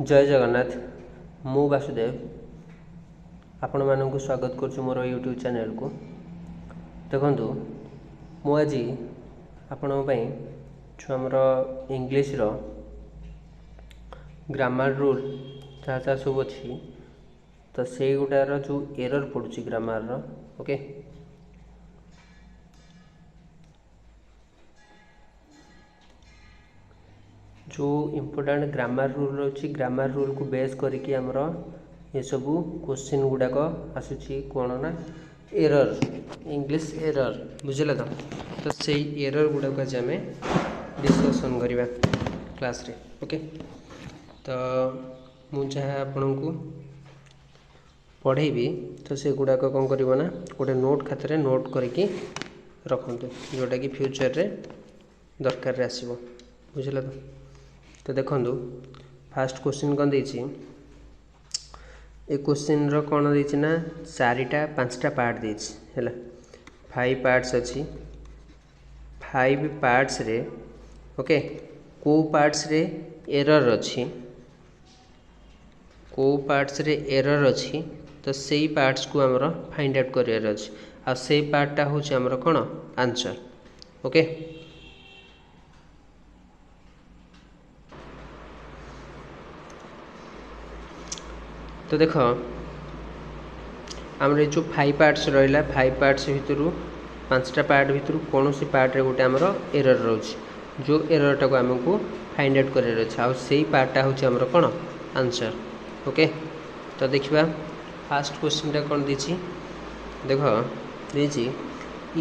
जय जगन्नाथ मु वासुदेव आपण मानक स्वागत करुछु मोर यूट्यूब चैनल को। देखंतु मु आज आपण पई जो हमर इंग्लिश रो ग्रामर रूल जहाँ सब अच्छी तो से गुटार जो एरर पड़ुची ग्रामर रो ओके। जो इम्पोर्टेंट ग्रामर रूल रही ग्रामर रूल को बेस करके आमर ये सब क्वेश्चन गुड़ाक आसूची कौन ना एरर इंग्लिश एरर बुझे तो से एरर गुड़ाक आज आम डिस्कसन करवा क्लास रे ओके। तो मुझे आपण को पढ़ेबी तो से गुड़ाक कौन करना गोटे नोट खाते नोट करके रखु जोटा कि फ्यूचर रे दरकार आसो बुझे तो देखो फास्ट क्वेश्चन कौन देछि ए क्वेश्चन रो कौन देछि ना चारिटा पांचटा पार्ट देछि हैला 5 पार्ट्स अछि 5 पार्ट्स रे ओके को पार्ट्स रे एरर अछि को पार्ट्स रे एरर अछि तो सेही पार्ट्स को हमरो फाइंड आउट करियर अछि आ सेही पार्टटा होछि हमरो कोन आंसर ओके। तो देख आमर जो 5 पार्ट्स रहा 5 पार्ट्स भितर 5टा पार्ट भितर कौन सी पार्ट रे गोटे आमर एरर रोचे जो एररटा को आमको फाइंड आउट करार अच्छे आ से पार्टटा हूँ आमर कौन आंसर ओके। तो देखा फास्ट क्वेश्चन कौन देछि देख देछि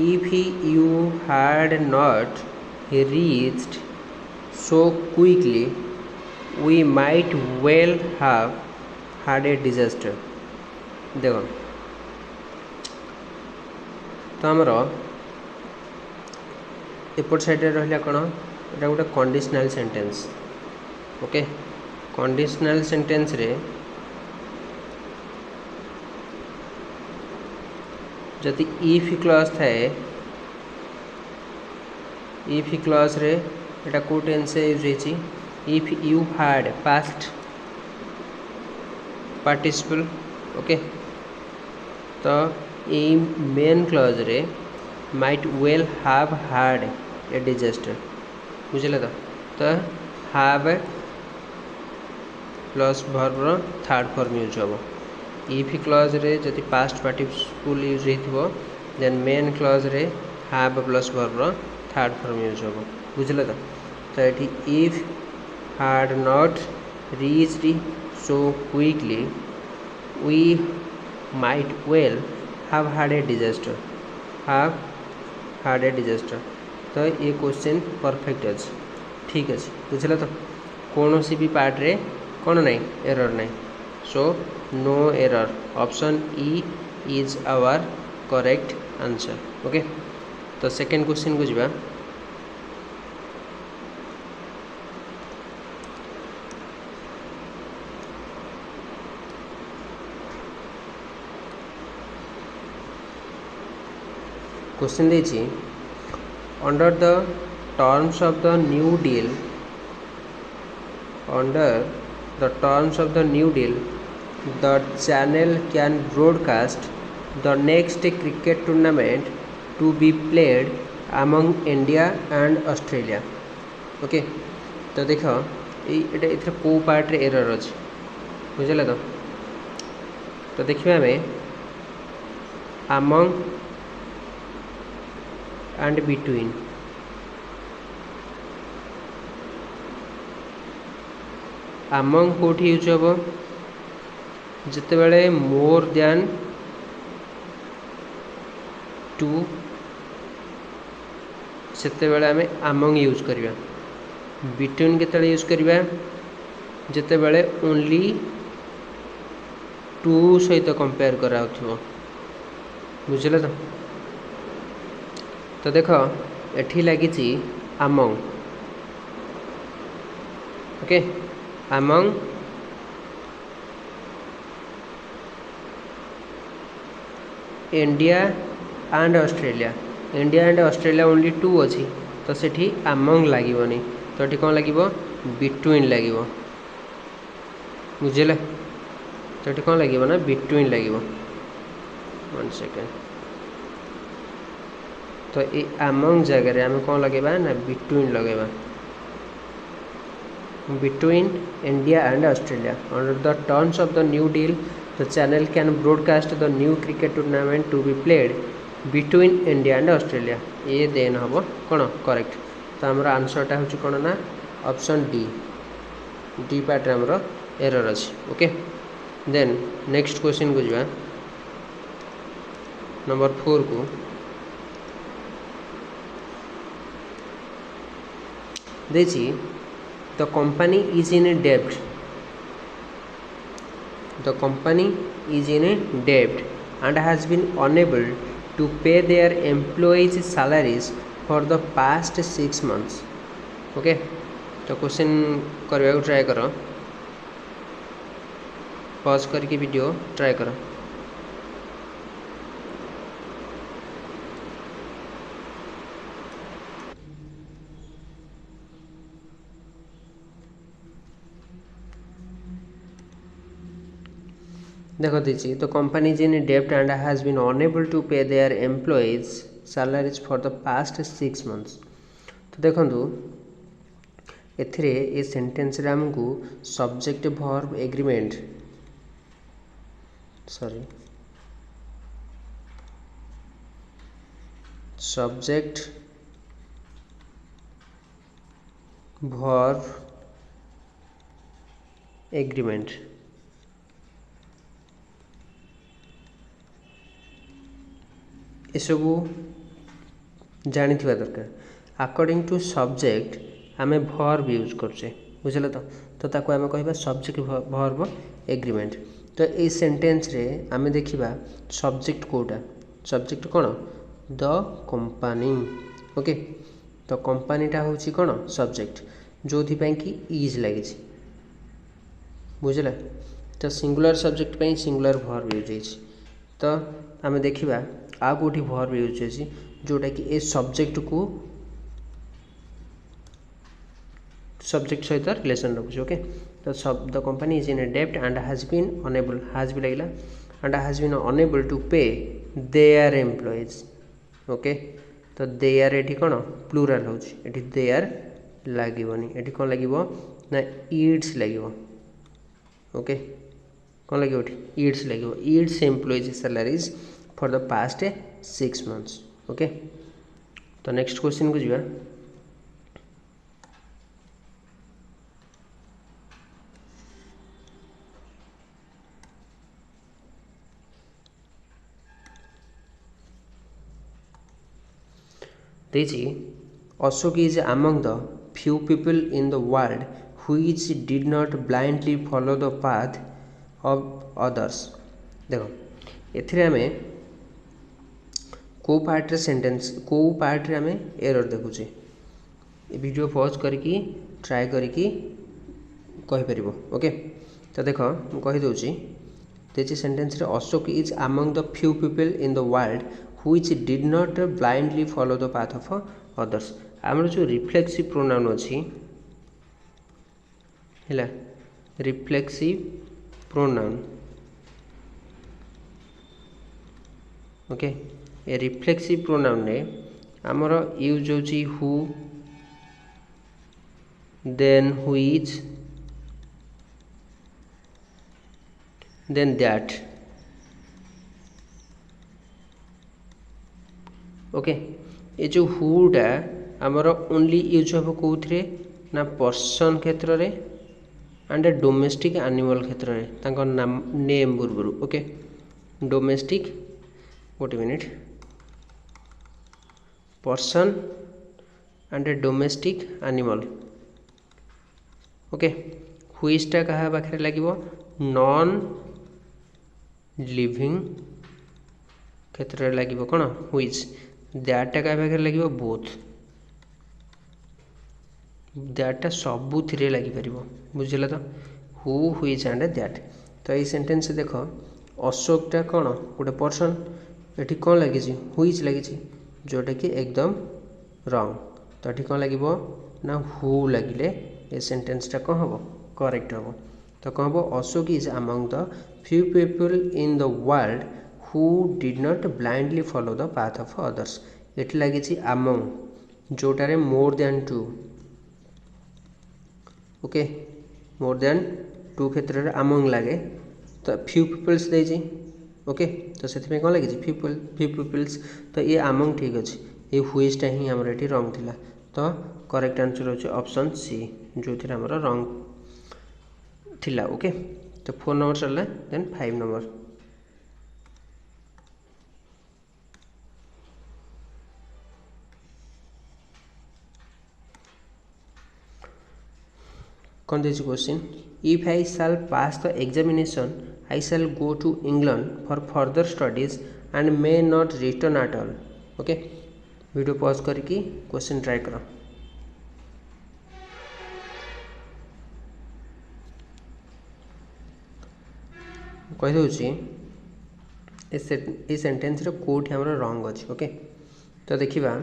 if you had not reached so quickly we might well have had a disaster। देखो तो आमर एपट साइड रहा कौन एटा गोटे conditional sentence okay. Conditional sentence रे जदि इफ क्लॉज थाए इफ क्लॉज रे एटा को टेंस यूज होइछि if you had past participle okay. तो ये मेन क्लॉज रे might well have had a disaster बुझे तो have plus verb third form use हम इफ क्लॉज रे जदि पास्ट पार्टिसिपल यूज हो देन मेन क्लॉज रे have plus verb third form use हम बुझे तो ये if had not reached so quickly we might well have had a disaster तो ये क्वेश्चन परफेक्ट अच्छे ठीक अच्छे बुझे तो कौन सी भी पार्ट रे कौन नहीं एरर नहीं so no error option E is our correct answer okay. तो सेकेंड क्वेश्चन को जावा क्वेश्चन देछि under the terms of the new deal the channel can broadcast the next cricket tournament to be played among India and Australia okay. तो देख ये को part रे error अच्छे बुझे तो देखिए आम अमंग एंड बिटवीन आमंग कोठी यूज हम जिते बड़े मोर दैन टू सेते बड़े आमे आमंग यूज करवा बिटवीन केते यूज करवा जिते बड़े ओनली टू सहित कंपेयर करा बुझे तो देख एठी लगी among okay among India and Australia only two अच्छी तो सेठी आमंग लगे तो ये कौन लगे बिटवीन लगे बुझे तो ये कौन लगे ना बिटवीन लगे 1 सेकेंड तो ये अमंग जगह आम कौन लगेगा ना बिटवीन लगेगा between India and Australia. Under the terms of the new deal, the channel can broadcast the new cricket tournament to be played between India and Australia. ये देन हम कौन करेक्ट तो आमर आंसरटा हूँ कौन ना ऑप्शन डी पार्ट आमर error अच्छे ओके देन नेक्स्ट क्वेश्चन को जा नंबर 4 को देखिए the company is in a debt and has been unable to pay their employees salaries for the past 6 months okay तो क्वेश्चन करने को ट्राई करो पॉज करके वीडियो ट्राई करो देखो दीजिए तो कंपनी इज इन डेब्ट and has been enable to pay their employees salaries for the past 6 months तो देखो एथिरे ए सेंटेंस रे हमको subject verb agreement subject verb agreement यसबू जानी दरकार अकॉर्डिंग टू सब्जेक्ट आम वर्ब यूज करचे बुझे तो ताको आम कह सब्जेक्ट वर्ब एग्रीमेंट तो ये सेंटेंस रे आम देखा सब्जेक्ट कोटा सब्जेक्ट कौन द कंपनी ओके तो कंपनीटा हूँ कौन सब्जेक्ट जो कि इज लगी बुझे तो सिंगुलर सब्जेक्ट पे सिंगुलर वर्ब यूज होती तो आम देखा आ कौटी वर्ब यूज होती जोटा कि ए सब्जेक्ट को सब्जेक्ट सहित रिलेशन रखुचे ओके तो the company is in a डेब्ट and has been enable has भी लगला and has been enable to pay their employees okay तो देयर एटी कौन प्लूराल होती देयर लगनी ये कौन लगे ना इड्स लगे ओके कौन लगे इड्स लगे इड्स employees salaries for the past 6 months okay तो नेक्स्ट क्वेश्चन को जी Ashok is among the few people in the world which did not blindly follow the path of others देखो एथिरे आमे को पार्ट रे सेंटेंस को पार्ट रे आमे एरर देखुचे ए वीडियो पॉज करके ट्राई करके कहि परिबो ओके तो देखो मु कहि दोची तेची सेंटेंस रे Ashok is among the few people in the world which did not blindly follow the path of others आमर जो रिफ्लेक्सिव प्रोनाउन अच्छी है रिफ्लेक्सिव प्रोनाउन ओके ए रिफ्लेक्सिव प्रोनाउन रे आमर यूज होची who then which then that okay ये जो हुटा आमर ओनली यूज हम कौन ना पर्सन क्षेत्र में एंड डोमेस्टिक एनिमल क्षेत्र में नाम नेम पूर्व ओके डोमेस्टिक गोटे minute person and domestic animal okay व्हिचटा क्या पाखे लगे नॉन लिविंग क्षेत्र में लगे कौन व्हिच दैटा क्या पाखे लगे बोथ दैटा सबू थी लगिपर बुझल तो हु व्हिच एंड दैट तो ये सेंटेंस देख अशोकटा कौन गोटे पर्सन ये कौन लगी व्हिच लगी जोटा कि एकदम रंग तो ये कौन लगे ना हु लगिले ये सेंटेंसटा कौन हम करेक्ट हम तो कौन हम Ashok is among the few people in the world who did not blindly follow the path of others. ये लगी अमंग जोटारे more than two. Okay more than two क्षेत्र में अमंग लगे तो फ्यू पीपल्स देजी। ओके तो से कौन लगी फ्यू पीपल्स तो ये आमंग ठीक अच्छे ये हुईजटा ही आमर ये रंग थिला। तो करेक्ट आंसर होचे ऑप्शन सी जो थी आमर रंग थिला। ओके तो 4 नंबर सरला देन 5 नंबर कौन the question if I shall pass the examination I shall go to England for further studies and may not return at all. Okay video pause करके question try कर कहीदे ये sentence रे कोठी हमर रंग अछि। ओके तो देखिबा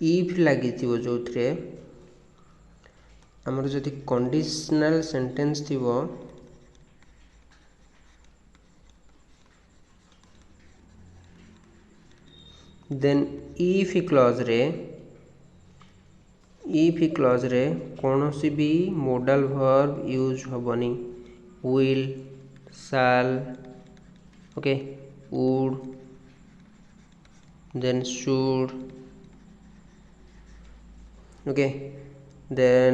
इफ लगी जो थे आमर जदि कंडीशनल सेंटेंस थी देन इफ क्लॉज रे कौन सी भी मोडल वर्ब यूज होबनी will shall okay would then should okay then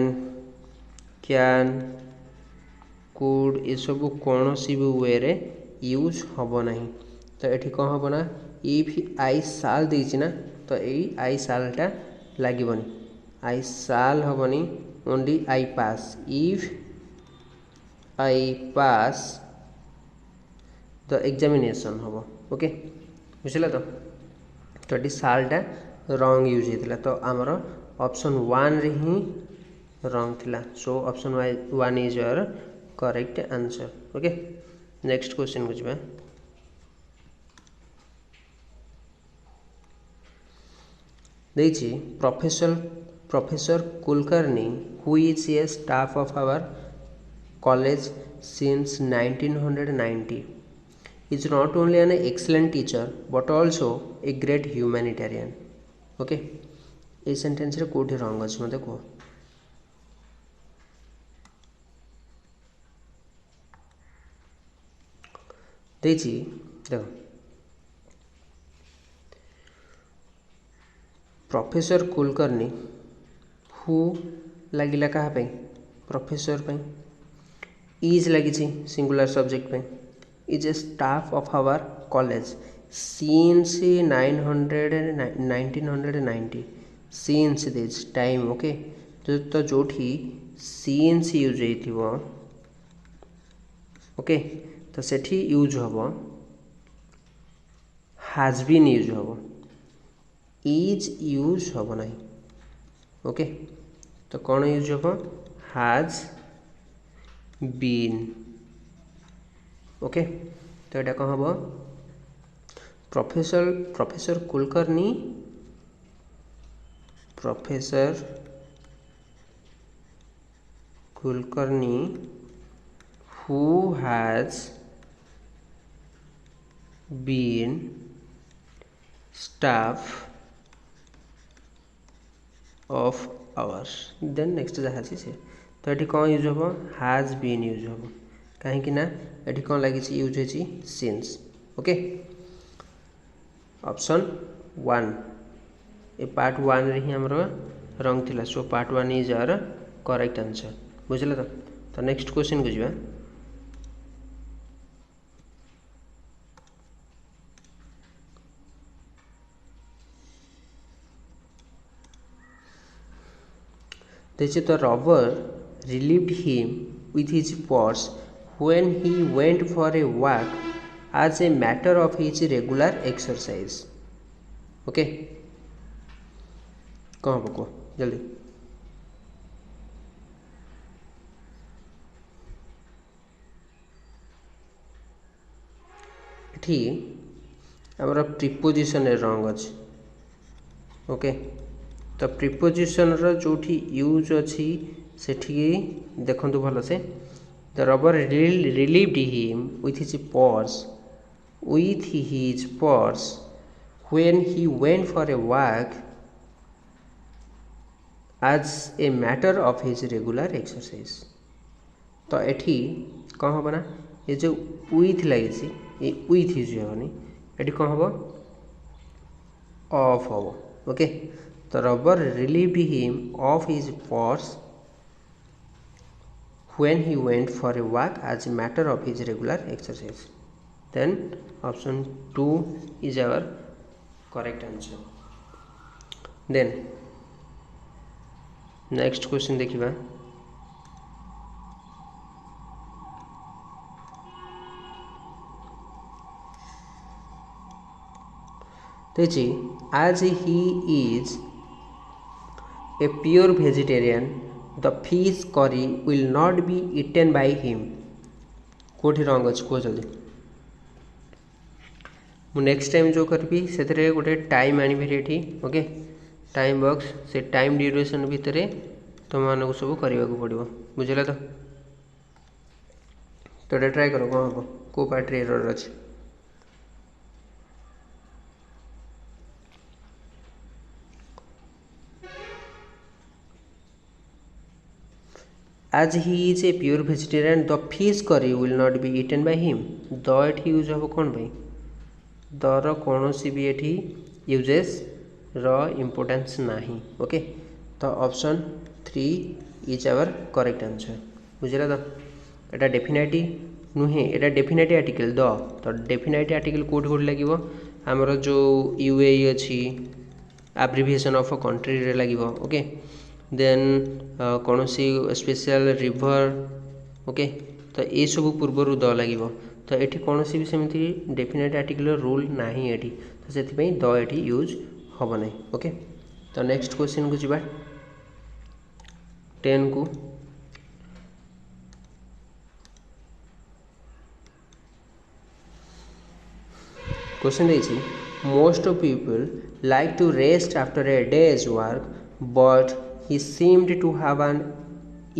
can could ये सब कौन सी भी वे रे यूज होब नहीं। तो ये कौन हम ना इफ आई साल देना तो यही आई सालटा लगन आई साल हेनी only I pass if I pass the examination हम। ओके बुझल तो ये सालटा रंग यूज होता तो आमर ऑप्शन 1 रे ही रंग थिला। So option 1 is your correct answer. Okay next question को जी देखिए professor Kulkarni who is a staff of our college since 1990 is not only an excellent teacher but also a great humanitarian. Okay ये sentence रे कोठी रंग अच्छे मत कह देखो प्रोफेसर कुलकर्णी हु लगिला क्या प्रोफेसर पे इज लगी सिंगुलर सब्जेक्ट पे is a staff of our college since 1990 since this time. Okay तो जो सिंस यूज हो ओके तो सेठी यूज हम हैज बीन यूज हम इज यूज हम ना। ओके तो कौन यूज हम हैज बीन। ओके तो यहाँ कौन हम professor Kulkarni who has been staff of ours then next जहाँ से तो ये कौन यूज हम हैज बीन यूज हम कहीं ना ये कौन लगी यूज होती सिंस। ओके ऑप्शन 1 ये पार्ट 1 रे ही हमर रंग थिला। So part 1 is our correct answer बुझल। तो नेक्स्ट क्वेश्चन को जी देखिए तो robber relieved him with his purse when he went for a walk as a matter of his regular exercise। Okay कौन हम कह जल्दी ये आमर प्रिपोजिशन रंग अच्छे। ओके तो प्रिपोजिशन रो जोठी यूज अच्छी सेठी देखंतु भल से the robber relieved him with his purse when he went for a walk as a matter of his regular exercise. तो एठी कौन हम ना ये जो विथ लगी ये विथ यूज होनी एठी कौन हम ऑफ हम। ओके तो rubber relieved him of his purse when he went for a walk as a matter of his regular exercise. Then option 2 is our correct answer. Then next question देखिबा देखि as he is a pure vegetarian the fish curry will not be eaten by him। कोठी रंग अच्छे कह जल्दी मु next time जो करी से गोटे टाइम आनी ओके टाइम बॉक्स से टाइम ड्यूरेशन भितर तुम मानक सब करने को पड़ो बुझे तो ट्राए कर कौन हम कौ पार्ट एरर अच्छे as he is a pure vegetarian the fish curry will not be eaten by him। The एठी यूज हम कौन भाई दर कौन सी भी एठी यूजेस रो इम्पोर्टेंस नहीं। ओके तो option 3 is our correct answer बुझला तो एटा डेफिनेटिव नुहे एटा डेफिनेटिव आर्टिकल द तो डेफिनेटिव आर्टिकल कोड कोड लगिवो हमरो जो यूएई अछि एब्रिविएशन ऑफ अ कंट्री रे लगिवो। ओके देन कौन सी स्पेशल रिवर ओके तो ये सब पूर्वर द लगे तो ये कौन सी भी सेमती डेफिनेट आर्टिकल रूल ना ये तो से द ये यूज हम ना। ओके तो नेक्स्ट क्वेश्चन को जीवा 10 को क्वेश्चन देखिए most of people like to rest after a day's work but he seemed to have an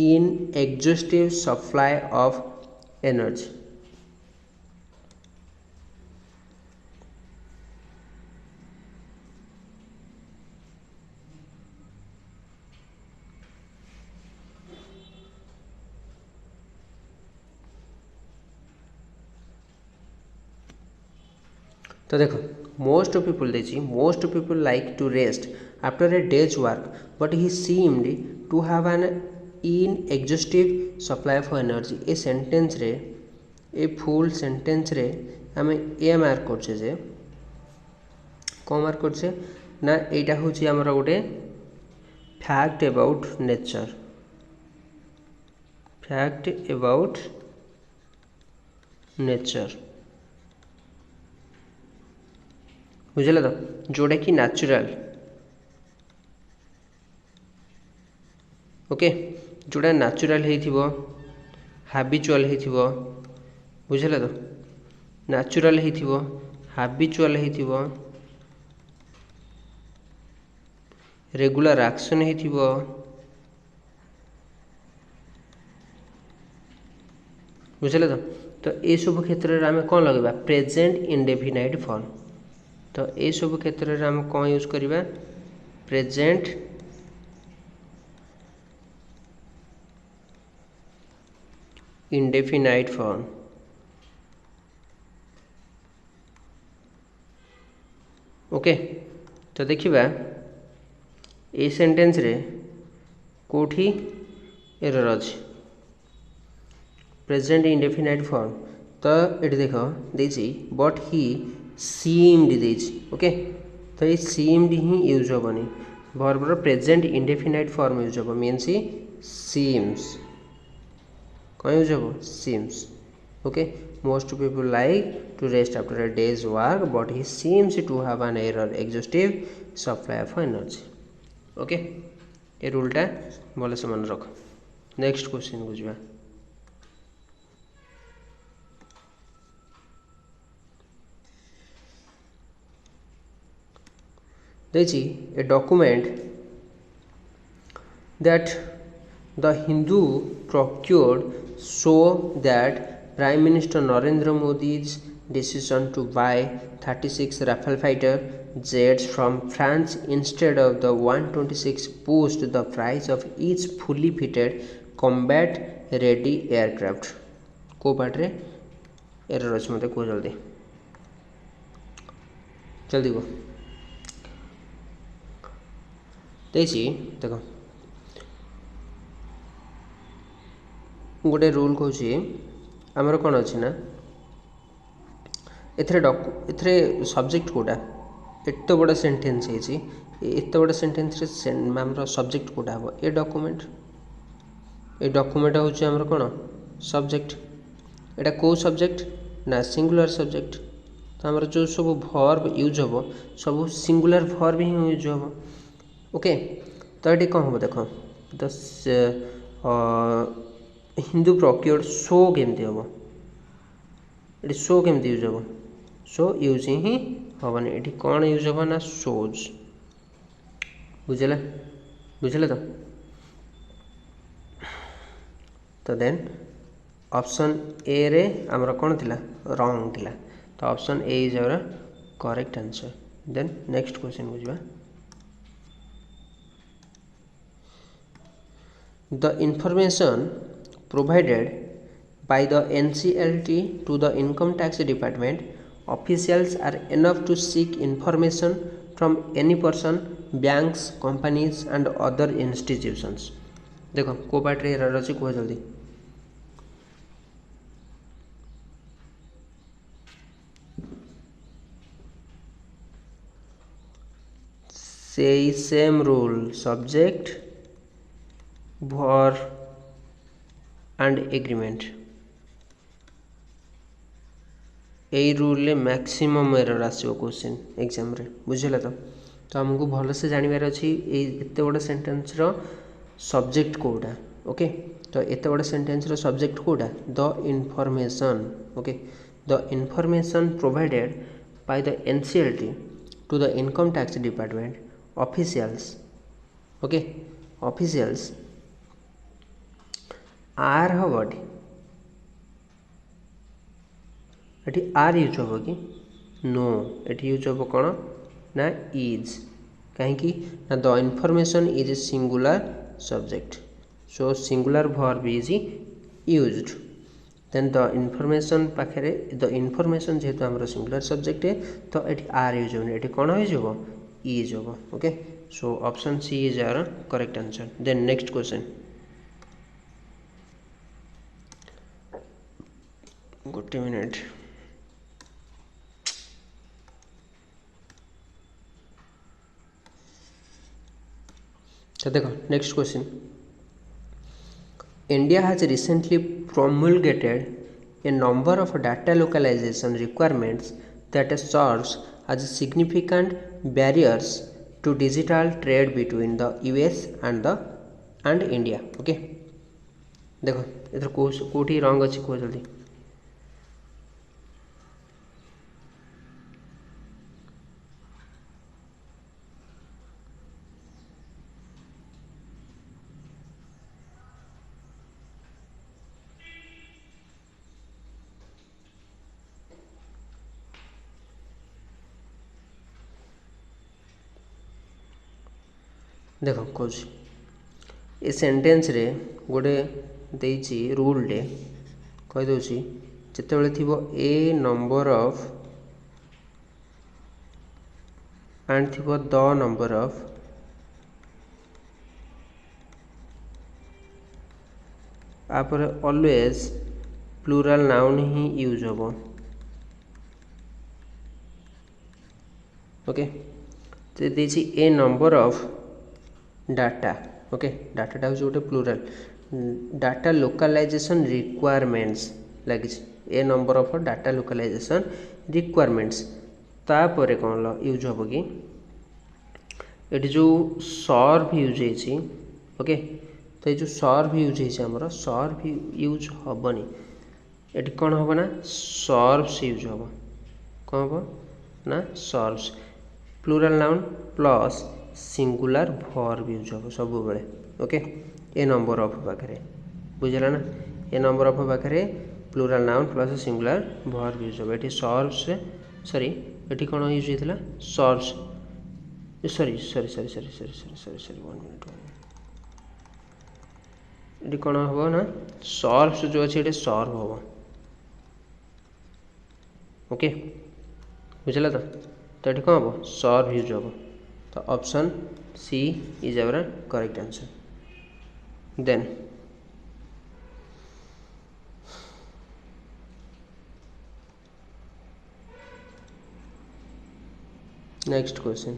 inexhaustive supply of energy। तो देखो most people like to rest after a day's work but he seemed to have an inexhaustive supply of energy. A sentence रे a full sentence रे आम ए mark करछे जे कौन mark करछे ना एटा होची हमर गोटे फैक्ट अबाउट नेचर बुझल तो जोड़ा कि नेचुरल ओके जोड़ा नेचुरल हो हाबिचुअल हो बुझल तो नेचुरल हो हाबिचुअल हो रेगुलर एक्शन हो बुझल तो ये सब क्षेत्र में आम कौन लगे प्रेजेंट इंडेफिनाइट फॉर्म। तो ये सब क्षेत्र में आम कौन यूज करवा प्रेजेंट इंडेफिनाइट फॉर्म। ओके तो देखिबा ए सेंटेंस रे कोठी एरर अछि प्रेजेंट इंडेफिनाइट फॉर्म। तो ये देख देछि बट ही सीम्ड देछि ओके तो ये सीम्ड ही यूज हेनी वर्बर प्रेजेंट इंडेफिनाइट फॉर्म यूज हम मीन्स सीम्स कौन यूज हम seems. Okay most people like to rest after a day's work but he seems to have an error exhaustive supply of energy. Okay ये रूलटा भल से मन रख। नेक्स्ट क्वेश्चन को जावा देखिए a document that the Hindu procured show that Prime Minister Narendra Modi's decision to buy 36 Rafale fighter jets from France instead of the 126 pushed the price of each fully fitted combat ready aircraft. को part रे error अच्छे मत कह जल्दी जल्दी कह देख गोटे रूल कौन आमर कौन अच्छी ना एथरे सब्जेक्ट कोटा एत बड़ा सेंटेंस एत बड़ा सेंटेंस आमर सब्जेक्ट कोटा हम ए डॉक्यूमेंट हूँ आमर कौन सब्जेक्ट एटा को सब्जेक्ट ना सिंगुलर सब्जेक्ट तो आमर जो सब वर्ब यूज हम सब सिंगुलर वर्ब ही यूज हम ओके तो ये कौन हम देख हिंदू प्रोक्योर्ड सो केमती हम ये सो केमती यूज हम सो यूज ही हेनी ये कौन यूज हम ना सोज बुझे बुझे तो देन ऑप्शन ए रे आमर कौन थिला रॉन्ग थिला तो option A is our correct answer then next question बुझा the information provided by the NCLT to the income tax department officials are enough to seek information from any person, banks, companies and other institutions. देखो को part रे error अछि को जल्दी same rule subject verb and agreement यही rule maximum error आसो question exam रे बुझेला तो हमको भल से जानवर अच्छी एत बड़ा सेंटेंस रो सब्जेक्ट कोटा ओके तो एत बड़ा सेंटेंस रो सब्जेक्ट कोटा the information okay the information provided by the NCLT to the income tax department officials okay officials are हम ये आर यूज हम कि नो ये यूज हम कौन ना इज कहीं ना the information is a singular subject so singular verb is used then the information पाखे द इनफॉरमेशन जेहेतु आम सिंगुलर सब्जेक्ट है तो ये आर यूज हो ये कौन हो इज हम okay so option C is our correct answer then next question गोटे मिनट तो देखो next question India has recently promulgated a number of data localization requirements that serves as significant barriers to digital trade between the US and India okay देखो इधर कोठी wrong अच्छी कह जल्दी देख कौन ए सेंटेंस रे गोटे देइछि रूल डे कहि दोछि जेतेबेले थिबो ए नंबर ऑफ एंड थिबो द नंबर ऑफ आपर ऑलवेज प्लूरल नाउन ही यूज होबो ओके तो देइछि a number of data okay data हूँ गोटे प्लूराल डाटा लोकलाइजेशन रिक्वायरमेंट्स लगी a number of data localisation requirements तापर कौन यूज हम कि ये जो सर्व यूज है ओके तो ये जो सर्व यूज है सर्व यूज हेनी ये कौन हम ना सर्व्स यूज हम कौन हम ना serves plural noun plus singular verb use हम सब बेले ओके ए नंबर ऑफ पाखे बुझला ना ए नंबर ऑफ पाखे plural noun plus singular verb use हो ये सर्व्स सॉरी ये कौन यूज होता serves sorry sorry sorry sorry sorry sorry sorry sorry 1 minute ये कौन हम ना सर्व्स जो अच्छे ये सर्व हम ओके बुझला तो ये कौन हम सर्व यूज हम तो option C is our correct answer then next question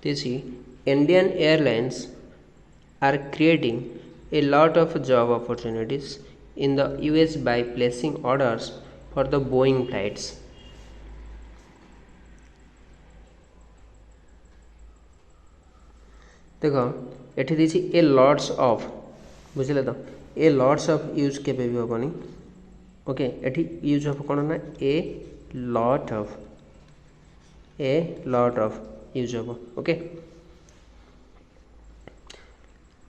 this Indian Airlines are creating a lot of job opportunities in the US by placing orders for the Boeing flights. देखो एठी देछि ए लॉट्स ऑफ बुझले तो ए lots of use केबे भी होबनी okay एठी use of cone ना a lot of use हम ओके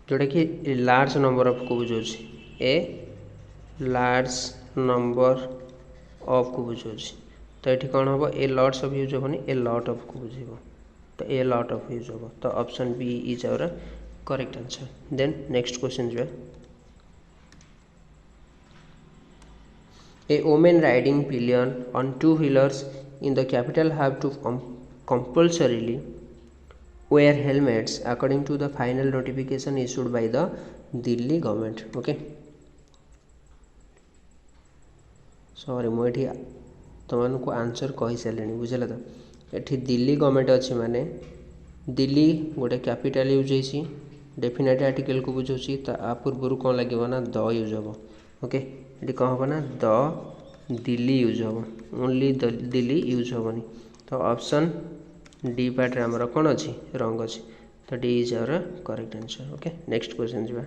जोटा कि लार्ज नंबर ऑफ को बुझे ए लार्ज नंबर ऑफ को बुझे तो ये कौन हम ए लॉट्स ऑफ यूज हेनी ए लॉट ऑफ को बुझे तो ए लॉट ऑफ यूज हम तो option B is our correct answer then next question जो a women riding pillion on 2 wheelers in the capital have to compulsorily wear helmets according to the final notification issued by the Delhi government. Okay, sorry मुझे तुमको answer कही सारे बुझल तो ये Delhi government अच्छी माने दिल्ली गोटे कैपिटल यूज होती डेफिनेट आर्टिकल को बुझाऊँगी तो आ पूर्व कौन लगे ना द यूज हम ओके ये कौन हम ना द दिल्ली यूज हम ओनली दिल्ली यूज हेनी तो ऑप्शन डी पार्ट आमर कौन अच्छी रंग अच्छी तो D is our correct answer okay next question जा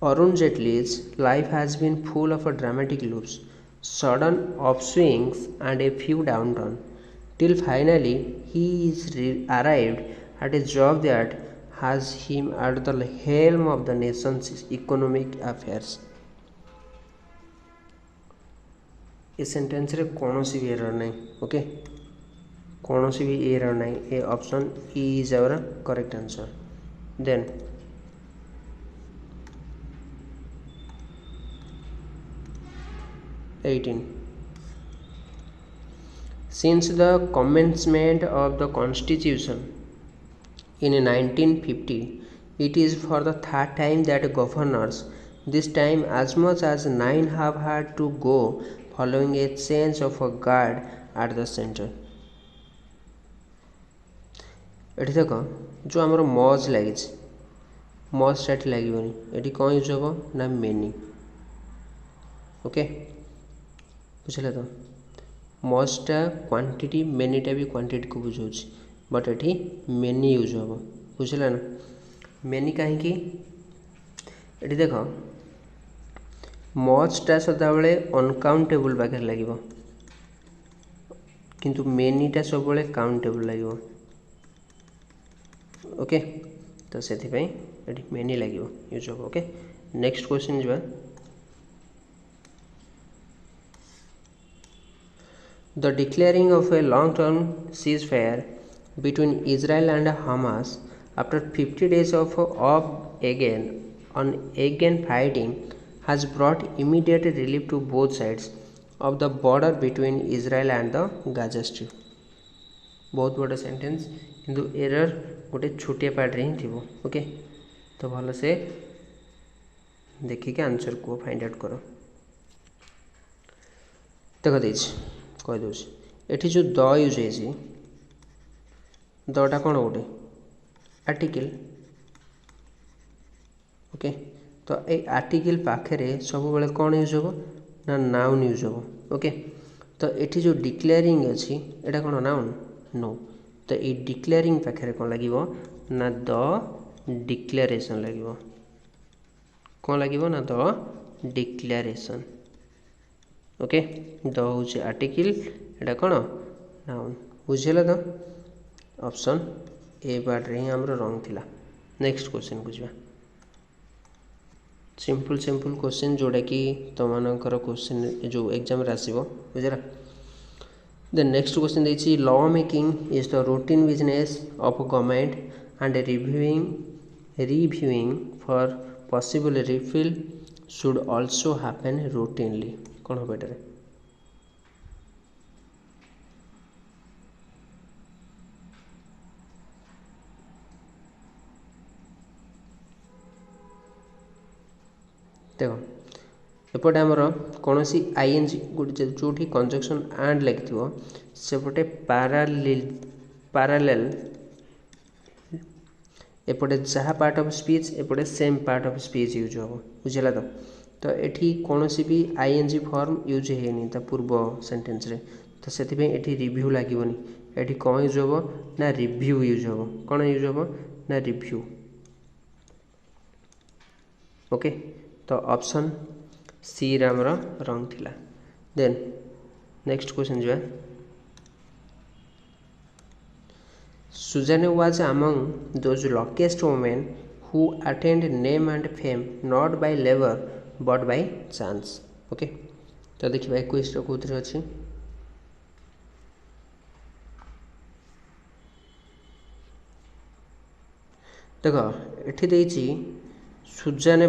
Arun Jaitley's life has been full of dramatic loops, sudden upswings and a few downturns, till finally he is arrived at a job that has him at the helm of the nation's economic affairs. इस sentence रे कौन सी भी error नहीं okay कौन सी भी error नहीं ए option E is our correct answer then Since the commencement of the Constitution in 1950, it is for the third time that governors, this time as much as 9, have had to go following a change of a guard at the center. एठी देख जो आमर मज लगी मजटा eighty लगे ये कौन use हम ना मेनी ओके बुझे तो मजटा क्वांटिटी मेनीटा भी क्वांटिटी को बुझाऊँ बट ये मेनी यूज हम बुझला ना मेनी कहीं ये देख मजटा सदाबले अनकाउंटेबल पाखे लगे किंतु मेनीटा सब काउंटेबल लगे ओके तो से मेनी लगे यूज हम ओके नेक्स्ट क्वेश्चन जा The declaring of a long-term ceasefire between Israel and Hamas after 50 days of again fighting has brought immediate relief to both sides of the border between Israel and the Gaza Strip. बहुत बड़ा sentence किंतु error गोटे छोटिया part रे ही थी okay तो भल से देखिए आंसर को फाइंड आउट करो देख दे कहीदे ये जो द यूज है दटा कौन गोटे आर्टिकल ओके तो ये आर्टिकल पाखे सब बेले कौन यूज हम ना नाउन यूज हम ओके तो ये जो डिक्लेयरिंग अच्छी एटा कौन नाउन नो तो ये डिक्लेयरिंग पाखे कौन लगे ना द डिक्लेरेशन लगे कौन लगे ना द डिक्लेरेशन। ओके द हूँ आर्टिकल एटा कौन नाउन बुझेगा तो ऑप्शन ए पार्ट रे ही हमरो रॉन्ग थिला। नेक्स्ट क्वेश्चन बुझा सिंपल सिंपल क्वेश्चन जोड़ा कि तुमर क्वेश्चन जो एग्जाम आसो बुझला। The next question is law making is the routine business of government and reviewing for possible repeal should also happen routinely। कौन हो बेटर देखो एपटे आमर कौन सी आईएनजी गोटे जो कंजक्शन एंड लगी सेपटे पारालेल एपटे जहाँ पार्ट ऑफ स्पीच एपटे same part of speech use हम बुझेगा तो एठी कौन सी भी आईएनजी फॉर्म यूज है पूर्व सेंटेंस रे तो से एठी रिव्यू लगोनी एठी कौन यूज हम ना रिव्यू यूज हम कौन यूज हम ना रिव्यू। ओके तो ऑप्शन सी रामर रॉन्ग थिला। देन नेक्स्ट क्वेश्चन जो Suzanne was among those luckiest women who attained name and fame not by labor but by chance। Okay तो देखिए 21 कौन अच्छी देख ये सुजाने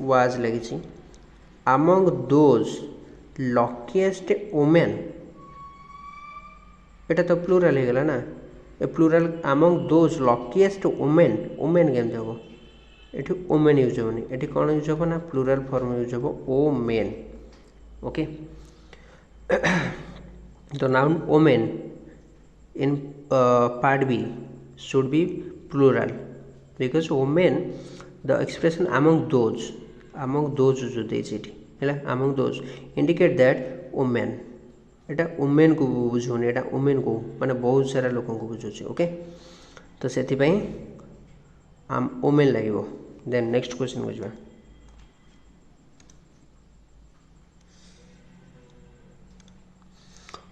वाज लगी among those luckiest women एटा तो प्लूराल हो गला ना ए plural among those luckiest women women केमती हम ये वोमेन यूज होनी ये कौन यूज हम ना प्लूराल फॉर्म यूज हम ओ मेन। ओके तो noun women in part B should be plural because women the expression among those जो देती है among those indicate that women Etah women को बुझुनि एटा वोमेन को माने बहुत सारा लोक को बुझुछि। ओके तो से वोमेन लगे। देन नेक्स्ट क्वेश्चन बुझा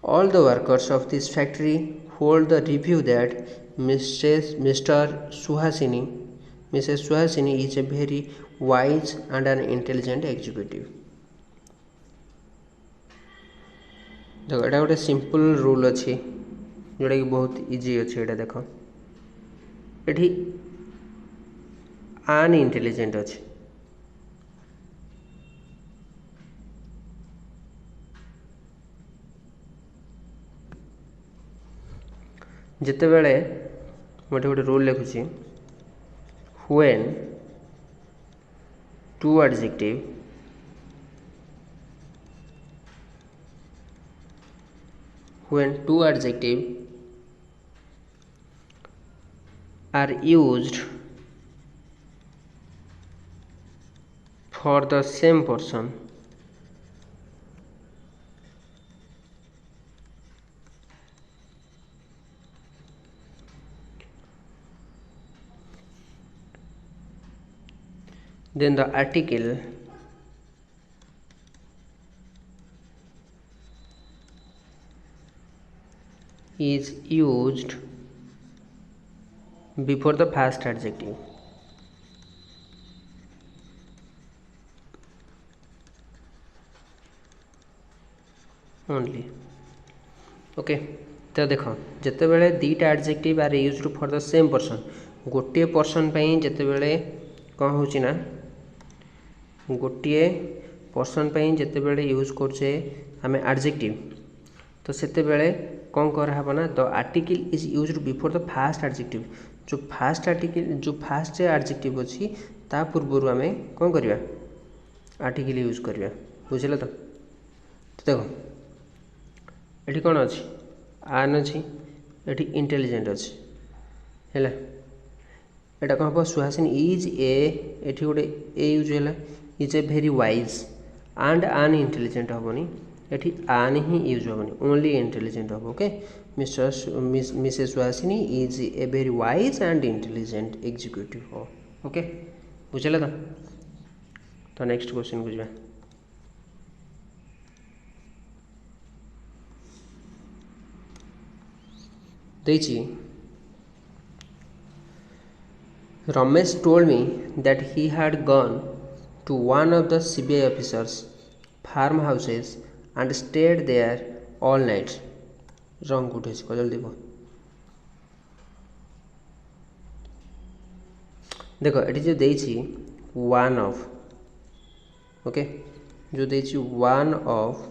all the workers of this factory hold the review that Mrs. Suhasini is a very wise and an intelligent executive। देखो एटा गोटे सिंपल रूल अच्छी जोटा कि बहुत इजी अच्छे एटा देख ये आन इंटेलिजेंट अच्छे जिते बेले मोटे गोटे rule लिखुची when two adjective are used for the same person then the article is used before the first adjective। Only okay तो देख जिते बड़े दीटा adjective are used for the same person गोटे पर्सन जिते बड़े कौन हो ना गोटे पर्सन जिते बड़े यूज करछे आम एडजेक्टिव तो सेते बेले कौन कराब ना the article is used before the fast adjective जो फास्ट आर्टिकल जो फास्ट एडजेक्टिव अच्छी ता पूर्व आम कौन करवा आर्टिकल यूज करवा बुझल तो देखो ये कौन अच्छी आन अच्छी ये इंटेलिजेंट अच्छी है एटा कौन हम सुहासिनी इज ए गोटे ए यूज है is a very wise and आन इंटेलिजेंट हेनी ये आन ही यूज हेनी ओनली इंटेलिजेंट हम। Okay Mrs Suhasini is a very wise and intelligent executive हो। ओके बुझल तो नेक्स्ट क्वेश्चन बुझा देछि Ramesh told me that he had gone to one of the CBI officers' farmhouses and stayed there all night. Wrong good is जल्दी बोल देखो ये जो देछि one of ओके जो देछि one of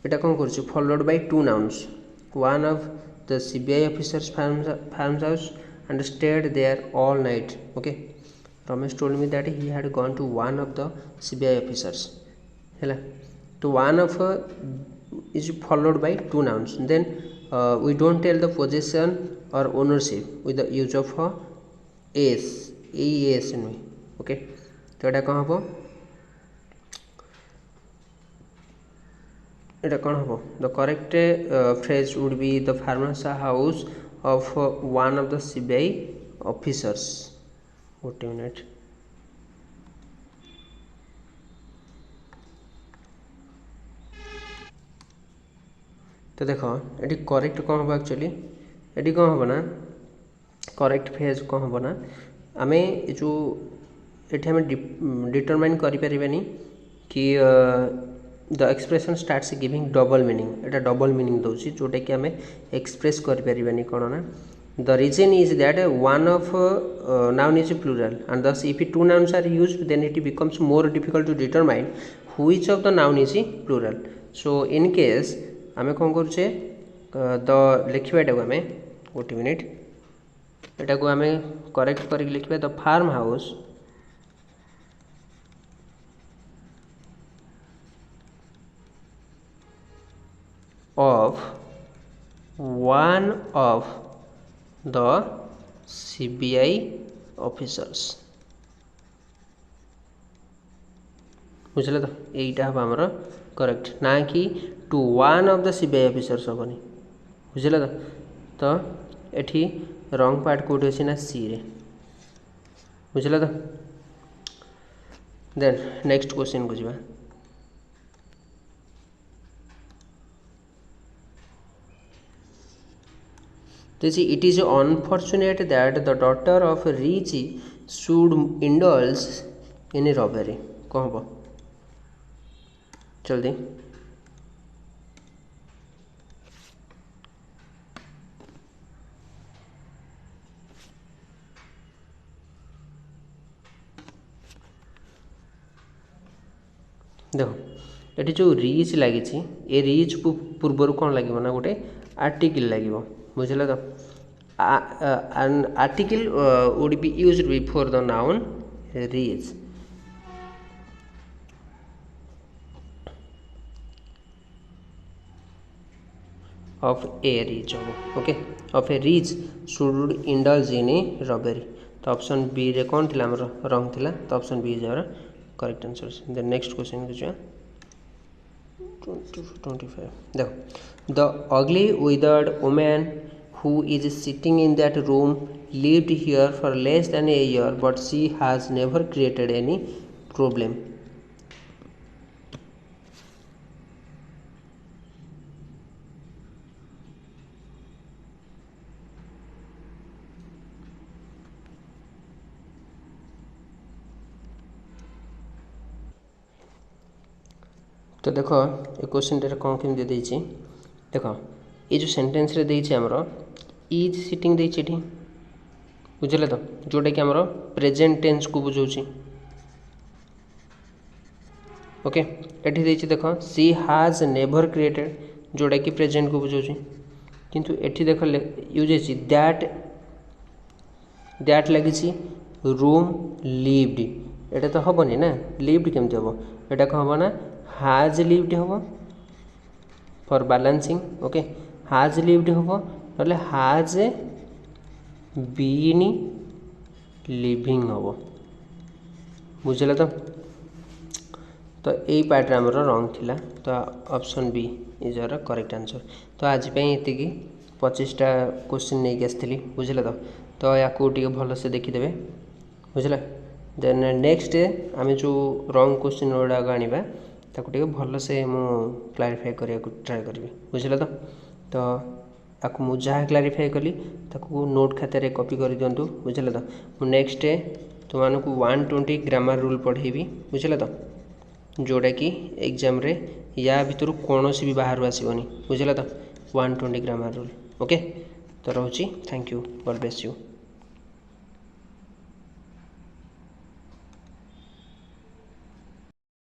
এটা कौन कर followed by two nouns one of the CBI officers farmhouse and stayed there all night. Okay, Ramesh told me that he had gone to one of the CBI officers hela to one of is followed by two nouns, then we don't tell the possession or ownership with the use of s es in me. Okay, तो এটা कौन हम এটা कौन हम the correct phrase would be the farmer's house of one of the CBI officers. What minute तो देखो ये करेक्ट कौन हम एक्चुअली ये कौन हम ना करेक्ट फ्रेज कौन हम ना आम जो ये डिटरमाइन करें कि the expression starts giving double meaning एटा डबल मीनिंग दूसरी जोटा कि आम एक्सप्रेस करें कौन ना the reason is that one of noun is plural and thus if two nouns are used then it becomes more difficult to determine which of the noun is plural. So in case आम कौन करुचे the लिखा यहाँ आम गोटे minute यहाँ को आम करेक्ट कर लिखा the farm house of one of the CBI officers. बुझे तो यहीटा हम आमर करेक्ट ना कि to one of the CBI officers हेनी बुझे तो ये रंग पार्ट कौट अच्छी ना सी रे बुझे तो देन नेक्स्ट क्वेश्चन को जावा it is unfortunate that the daughter of rich should indulge in robbery. कौन हम जल्दी देखो ये जो रिच लगी ए रिच पूर्वर कौन लगे ना गोटे आर्टिकल लगे बुझे तो an article would be used before the noun rich. Of a rich okay of a rich should indulge in a robbery. तो ऑप्शन बी रे कौन थिला हमर रॉन्ग थिला तो option B is our correct answer. Then next question को 25 देखो the ugly withered woman who is sitting in that room lived here for less than a year but she has never created any problem. तो देखो ये question कौन केमती देछि देखो ये जो सेंटेंस रे देछि हमरो इज सिटिंग देछि एठी बुझले तो जोटा कि हमरो प्रेजेंट टेंस को बुझौछि. ओके एठी देछि देखो सी हैज नेवर क्रिएटेड जोटा कि प्रेजेंट को बुझौछि किंतु एठी देखो यूज अछि दैट लगिछि रूम लिव्ड एटा तो हबनी ना लिव्ड केमती हबो एटा को हबो ना has lived हम for balancing. Okay has lived हम ना has been living हम बुझे तो यही पार्ट आमर रंग थिला तो option B is our correct answer. तो आज ये 25टा क्वेश्चन नहीं आसती बुझे तो या भल से देखीदे बुझे. देन नेक्स्ट आम जो रंग क्वेश्चन गुड़ाक आने ताको भल से मु क्लारिफाई करने ट्राए करी बुझे तो आपको मुझे जहाँ क्लारिफाई कली ताकू नोट खातार कॉपी कर दिंतु बुझे तो मु नेक्स्ट तुमको 120 ग्रामर रूल पढ़ेबी बुझे तो जोड़ा कि एग्जाम रे या भितर कौन भी बाहर आसबनी बुझे तो 120 ग्रामर रूल ओके तो रोची thank you God bless you.